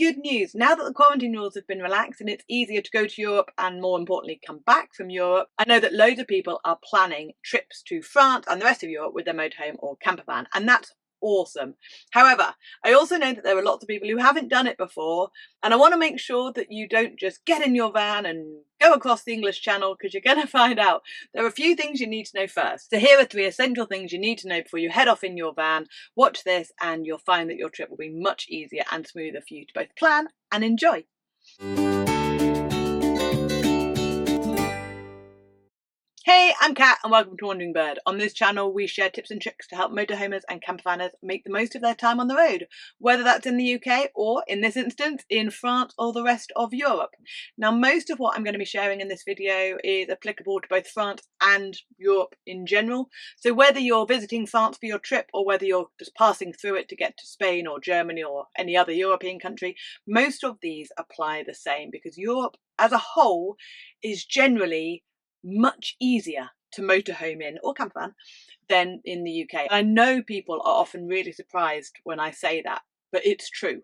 good news. Now that the quarantine rules have been relaxed and it's easier to go to Europe and more importantly come back from Europe, I know that loads of people are planning trips to France and the rest of Europe with their motorhome or campervan, and that's awesome. However, I also know that there are lots of people who haven't done it before, and I want to make sure that you don't just get in your van and go across the English Channel, because you're going to find out there are a few things you need to know first. So here are 3 essential things you need to know before you head off in your van. Watch this and you'll find that your trip will be much easier and smoother for you to both plan and enjoy. Hey, I'm Kat and welcome to Wandering Bird. On this channel we share tips and tricks to help motorhomers and campervanners make the most of their time on the road, whether that's in the UK or, in this instance, in France or the rest of Europe. Now, most of what I'm going to be sharing in this video is applicable to both France and Europe in general. So whether you're visiting France for your trip or whether you're just passing through it to get to Spain or Germany or any other European country, most of these apply the same because Europe as a whole is generally much easier to motorhome in or campervan than in the UK. I know people are often really surprised when I say that, but it's true.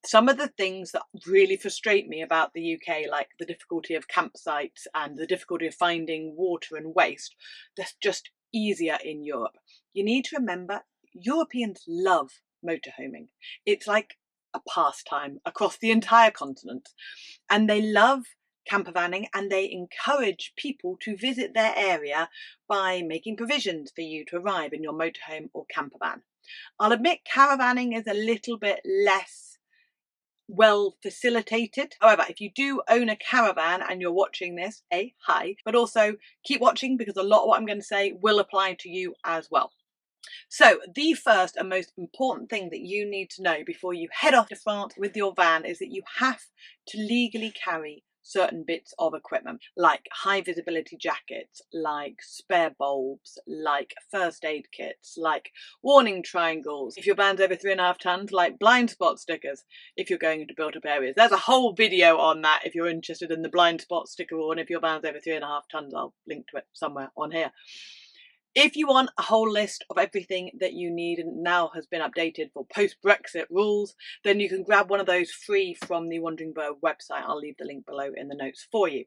Some of the things that really frustrate me about the UK, like the difficulty of campsites and the difficulty of finding water and waste, that's just easier in Europe. You need to remember, Europeans love motorhoming. It's like a pastime across the entire continent, and they love campervanning, and they encourage people to visit their area by making provisions for you to arrive in your motorhome or campervan. I'll admit caravanning is a little bit less well facilitated. However, if you do own a caravan and you're watching this, hi, but also keep watching because a lot of what I'm going to say will apply to you as well. So the first and most important thing that you need to know before you head off to France with your van is that you have to legally carry certain bits of equipment, like high visibility jackets, like spare bulbs, like first aid kits, like warning triangles. If your van's over 3.5 tons, like blind spot stickers if you're going into built up areas. There's a whole video on that if you're interested in the blind spot sticker warning. If your van's over 3.5 tons, I'll link to it somewhere on here. If you want a whole list of everything that you need and now has been updated for post-Brexit rules, then you can grab one of those free from the Wandering Bird website. I'll leave the link below in the notes for you.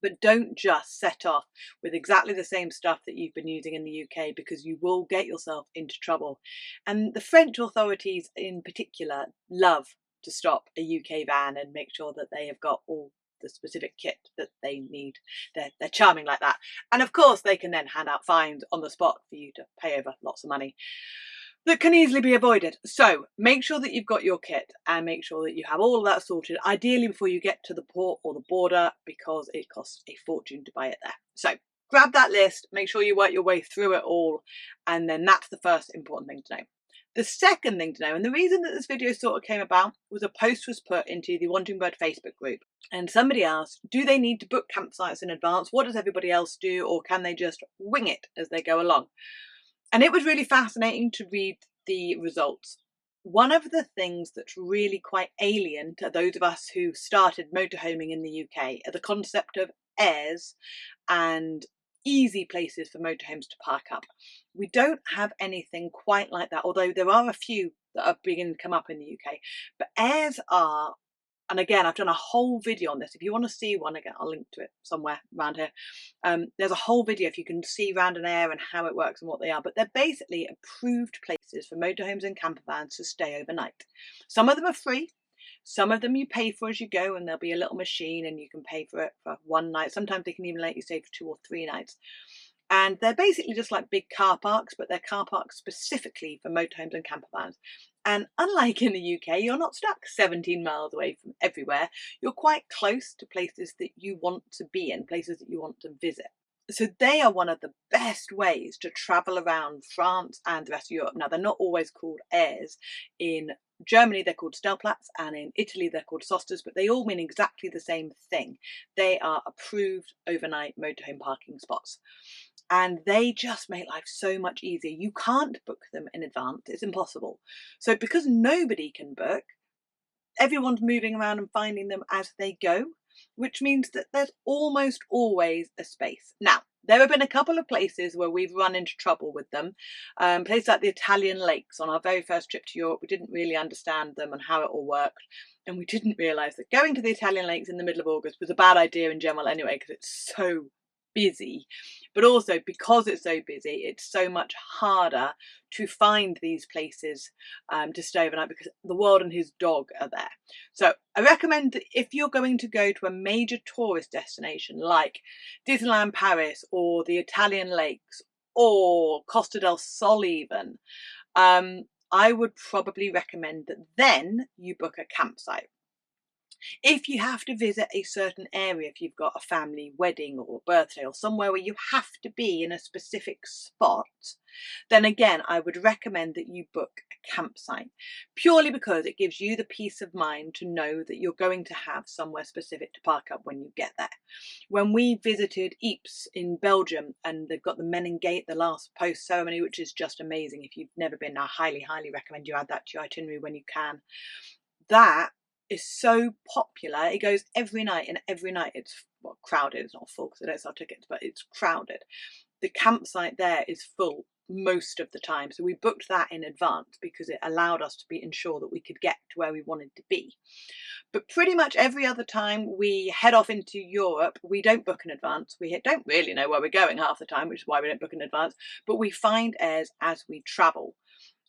But don't just set off with exactly the same stuff that you've been using in the UK, because you will get yourself into trouble. And the French authorities in particular love to stop a UK van and make sure that they have got all the specific kit that they need. They're charming like that. And of course they can then hand out fines on the spot for you to pay over lots of money that can easily be avoided. So make sure that you've got your kit and make sure that you have all of that sorted, ideally before you get to the port or the border, because it costs a fortune to buy it there. So grab that list, make sure you work your way through it all, and then that's the first important thing to know. The second thing to know, and the reason that this video sort of came about, was a post was put into the Wandering Bird Facebook group, and somebody asked, do they need to book campsites in advance? What does everybody else do, or can they just wing it as they go along? And it was really fascinating to read the results. One of the things that's really quite alien to those of us who started motorhoming in the UK are the concept of airs and easy places for motorhomes to park up. We don't have anything quite like that, although there are a few that are beginning to come up in the UK. But airs are, and again, I've done a whole video on this. If you want to see one, again, I'll link to it somewhere around here. There's a whole video if you can see round an air and how it works and what they are. But they're basically approved places for motorhomes and campervans to stay overnight. Some of them are free. Some of them you pay for as you go, and there'll be a little machine and you can pay for it for one night. Sometimes they can even let you stay for 2 or 3 nights. And they're basically just like big car parks, but they're car parks specifically for motorhomes and campervans. And unlike in the UK, you're not stuck 17 miles away from everywhere. You're quite close to places that you want to be in, places that you want to visit. So they are one of the best ways to travel around France and the rest of Europe. Now, they're not always called airs. In Germany, they're called Stellplatz, and in Italy, they're called Sostas, but they all mean exactly the same thing. They are approved overnight motorhome parking spots. And they just make life so much easier. You can't book them in advance. It's impossible. So because nobody can book, everyone's moving around and finding them as they go, which means that there's almost always a space. Now, There have been a couple of places where we've run into trouble with them. Places like the Italian lakes. On our very first trip to Europe, we didn't really understand them and how it all worked. And we didn't realise that going to the Italian lakes in the middle of August was a bad idea in general anyway, because it's so busy. But also because it's so busy, it's so much harder to find these places to stay overnight, because the world and his dog are there. So I recommend that if you're going to go to a major tourist destination like Disneyland Paris or the Italian lakes or Costa del Sol even, I would probably recommend that then you book a campsite. If you have to visit a certain area, if you've got a family wedding or a birthday or somewhere where you have to be in a specific spot, then again, I would recommend that you book a campsite, purely because it gives you the peace of mind to know that you're going to have somewhere specific to park up when you get there. When we visited Ypres in Belgium, and they've got the Menin Gate, the last post ceremony, which is just amazing. If you've never been, I highly, highly recommend you add that to your itinerary when you can. That is so popular. It goes every night, and every night it's crowded. It's not full because I don't sell tickets, but it's crowded. The campsite there is full most of the time. So we booked that in advance because it allowed us to be ensure that we could get to where we wanted to be. But pretty much every other time we head off into Europe, we don't book in advance. We don't really know where we're going half the time, which is why we don't book in advance. But we find airs as we travel.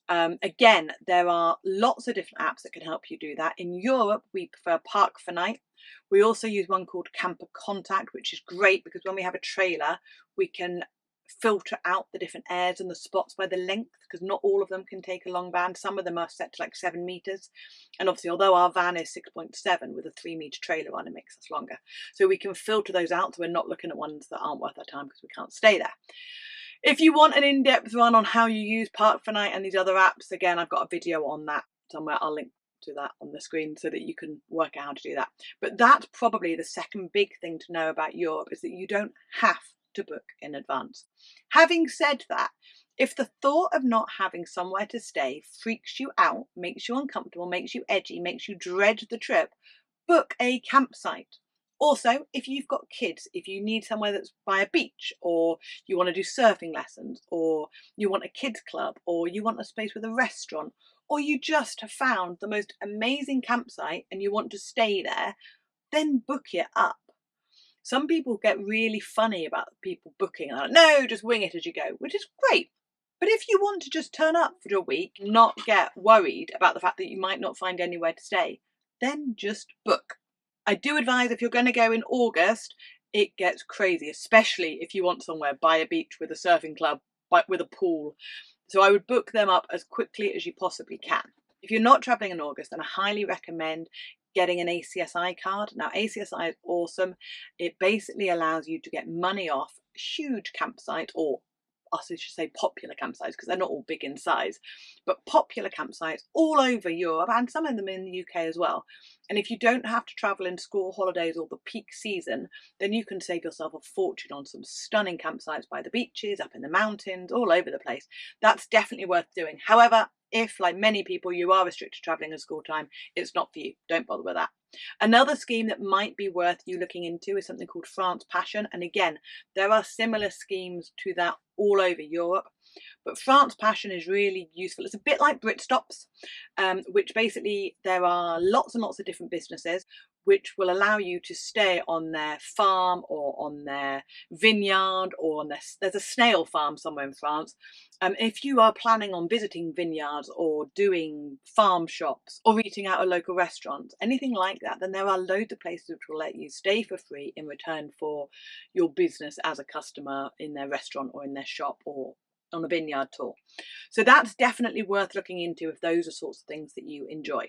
Again, there are lots of different apps that can help you do that. In Europe, we prefer Park for Night. We also use one called Camper Contact, which is great because when we have a trailer, we can filter out the different airs and the spots by the length, because not all of them can take a long van. Some of them are set to like 7 meters. And obviously, although our van is 6.7 with a 3-meter trailer on, it makes us longer. So we can filter those out so we're not looking at ones that aren't worth our time because we can't stay there. If you want an in-depth run on how you use Park for Night and these other apps, again, I've got a video on that somewhere. I'll link to that on the screen so that you can work out how to do that. But that's probably the second big thing to know about Europe, is that you don't have to book in advance. Having said that, if the thought of not having somewhere to stay freaks you out, makes you uncomfortable, makes you edgy, makes you dread the trip, book a campsite. Also, if you've got kids, if you need somewhere that's by a beach, or you want to do surfing lessons, or you want a kids club, or you want a space with a restaurant, or you just have found the most amazing campsite and you want to stay there, then book it up. Some people get really funny about people booking. They're like, no, just wing it as you go, which is great. But if you want to just turn up for a week, not get worried about the fact that you might not find anywhere to stay, then just book. I do advise, if you're going to go in August, it gets crazy, especially if you want somewhere by a beach with a surfing club, with a pool. So I would book them up as quickly as you possibly can. If you're not traveling in August, then I highly recommend getting an ACSI card. Now, ACSI is awesome. It basically allows you to get money off huge campsites, or I should say popular campsites, because they're not all big in size, but popular campsites all over Europe, and some of them in the UK as well. And if you don't have to travel in school holidays or the peak season, then you can save yourself a fortune on some stunning campsites by the beaches, up in the mountains, all over the place. That's definitely worth doing. However, if, like many people, you are restricted to travelling in school time, it's not for you. Don't bother with that. Another scheme that might be worth you looking into is something called France Passion. And again, there are similar schemes to that all over Europe. But France Passion is really useful. It's a bit like Britstops, which basically there are lots and lots of different businesses which will allow you to stay on their farm or on their vineyard, or on there's a snail farm somewhere in France. If you are planning on visiting vineyards or doing farm shops or eating out at local restaurants, anything like that, then there are loads of places which will let you stay for free in return for your business as a customer in their restaurant or in their shop or on a vineyard tour. So that's definitely worth looking into if those are sorts of things that you enjoy.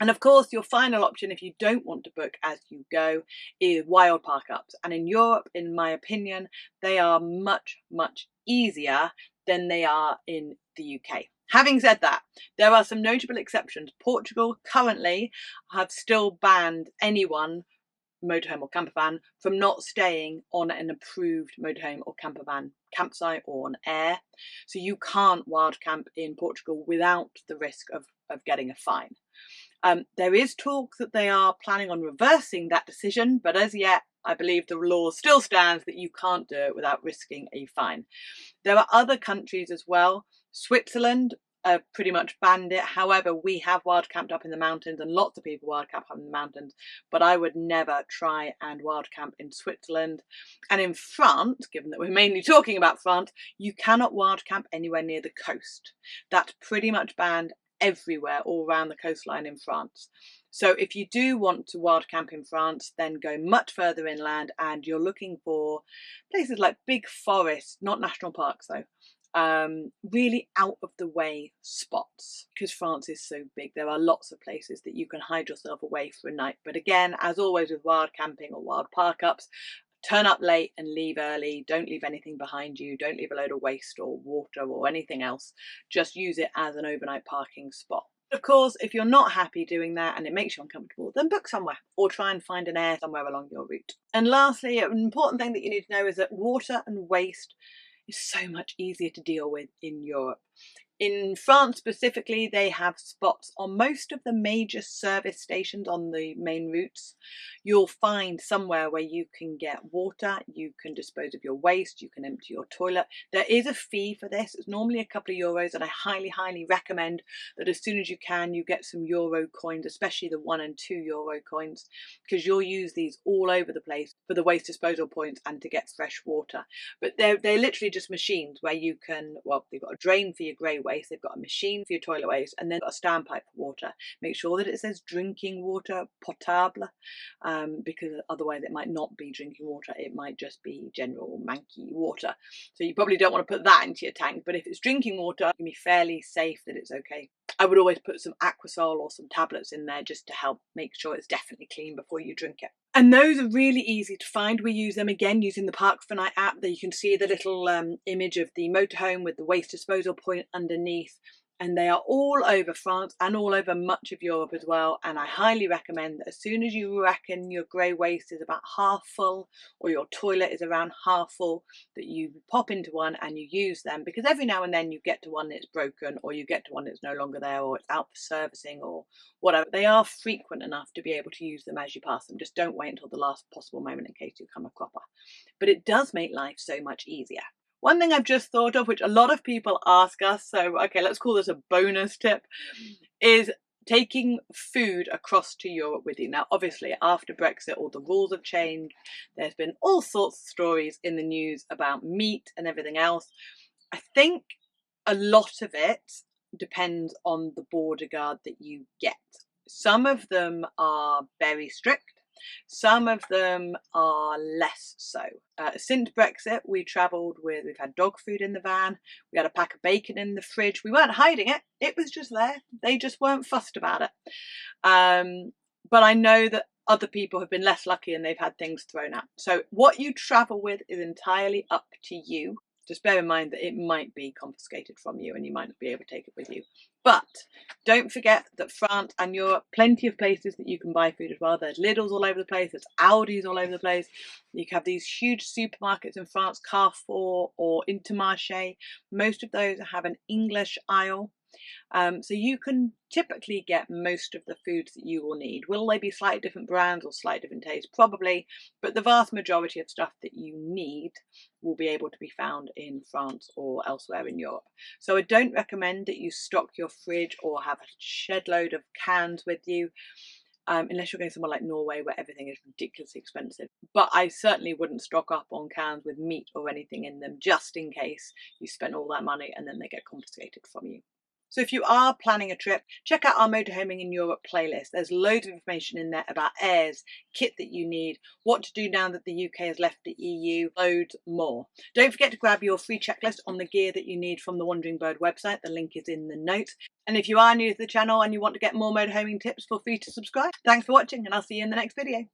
And of course, your final option, if you don't want to book as you go, is wild park ups. And in Europe, in my opinion, they are much, much easier than they are in the UK. Having said that, there are some notable exceptions. Portugal currently have still banned anyone, motorhome or campervan, from not staying on an approved motorhome or campervan campsite or on air. So you can't wild camp in Portugal without the risk of getting a fine. There is talk that they are planning on reversing that decision, but as yet, I believe the law still stands that you can't do it without risking a fine. There are other countries as well. Switzerland pretty much banned it. However, we have wild camped up in the mountains, and lots of people wild camp up in the mountains, but I would never try and wild camp in Switzerland. And in France, given that we're mainly talking about France, you cannot wild camp anywhere near the coast. That's pretty much banned everywhere all around the coastline in France. So if you do want to wild camp in France, then go much further inland, and you're looking for places like big forests, not national parks though, really out of the way spots, because France is so big. There are lots of places that you can hide yourself away for a night. But again, as always with wild camping or wild park ups, turn up late and leave early. Don't leave anything behind you. Don't leave a load of waste or water or anything else. Just use it as an overnight parking spot. Of course, if you're not happy doing that and it makes you uncomfortable, then book somewhere or try and find an air somewhere along your route. And lastly, an important thing that you need to know is that water and waste is so much easier to deal with in Europe. In France specifically, they have spots on most of the major service stations on the main routes. You'll find somewhere where you can get water, you can dispose of your waste, you can empty your toilet. There is a fee for this. It's normally a couple of euros, and I highly recommend that as soon as you can, you get some euro coins, especially the 1 and 2 euro coins, because you'll use these all over the place for the waste disposal points and to get fresh water. But they're literally just machines where you can, well, they've got a drain for your grey waste, they've got a machine for your toilet waste, and then got a standpipe for water. Make sure that it says drinking water, potable, because otherwise it might not be drinking water, it might just be general manky water. So you probably don't want to put that into your tank, but if it's drinking water, you can be fairly safe that it's okay. I would always put some Aquasol or some tablets in there just to help make sure it's definitely clean before you drink it. And those are really easy to find. We use them again using the Park for Night app. There you can see the little image of the motorhome with the waste disposal point underneath. And they are all over France and all over much of Europe as well. And I highly recommend that as soon as you reckon your grey waste is about half full, or your toilet is around half full, that you pop into one and you use them, because every now and then you get to one that's broken, or you get to one that's no longer there, or it's out for servicing or whatever. They are frequent enough to be able to use them as you pass them. Just don't wait until the last possible moment in case you come a cropper. But it does make life so much easier. One thing I've just thought of, which a lot of people ask us, so okay, let's call this a bonus tip, is taking food across to Europe with you. Now, obviously, after Brexit, all the rules have changed. There's been all sorts of stories in the news about meat and everything else. I think a lot of it depends on the border guard that you get. Some of them are very strict. Some of them are less so. Since Brexit, we've had dog food in the van, we had a pack of bacon in the fridge. We weren't hiding it, it was just there. They just weren't fussed about it. But I know that other people have been less lucky and they've had things thrown out. So what you travel with is entirely up to you. Just bear in mind that it might be confiscated from you and you might not be able to take it with you. But don't forget that France and Europe, plenty of places that you can buy food as well. There's Lidl's all over the place, there's Aldi's all over the place. You can have these huge supermarkets in France, Carrefour or Intermarché. Most of those have an English aisle. So you can typically get most of the foods that you will need. Will they be slightly different brands or slightly different tastes? Probably, but the vast majority of stuff that you need will be able to be found in France or elsewhere in Europe. So I don't recommend that you stock your fridge or have a shed load of cans with you. Unless you're going somewhere like Norway where everything is ridiculously expensive. But I certainly wouldn't stock up on cans with meat or anything in them, just in case you spend all that money and then they get confiscated from you. So if you are planning a trip, check out our Motorhoming in Europe playlist. There's loads of information in there about airs, kit that you need, what to do now that the UK has left the EU, loads more. Don't forget to grab your free checklist on the gear that you need from the Wandering Bird website. The link is in the notes. And if you are new to the channel and you want to get more motorhoming tips, feel free to subscribe. Thanks for watching and I'll see you in the next video.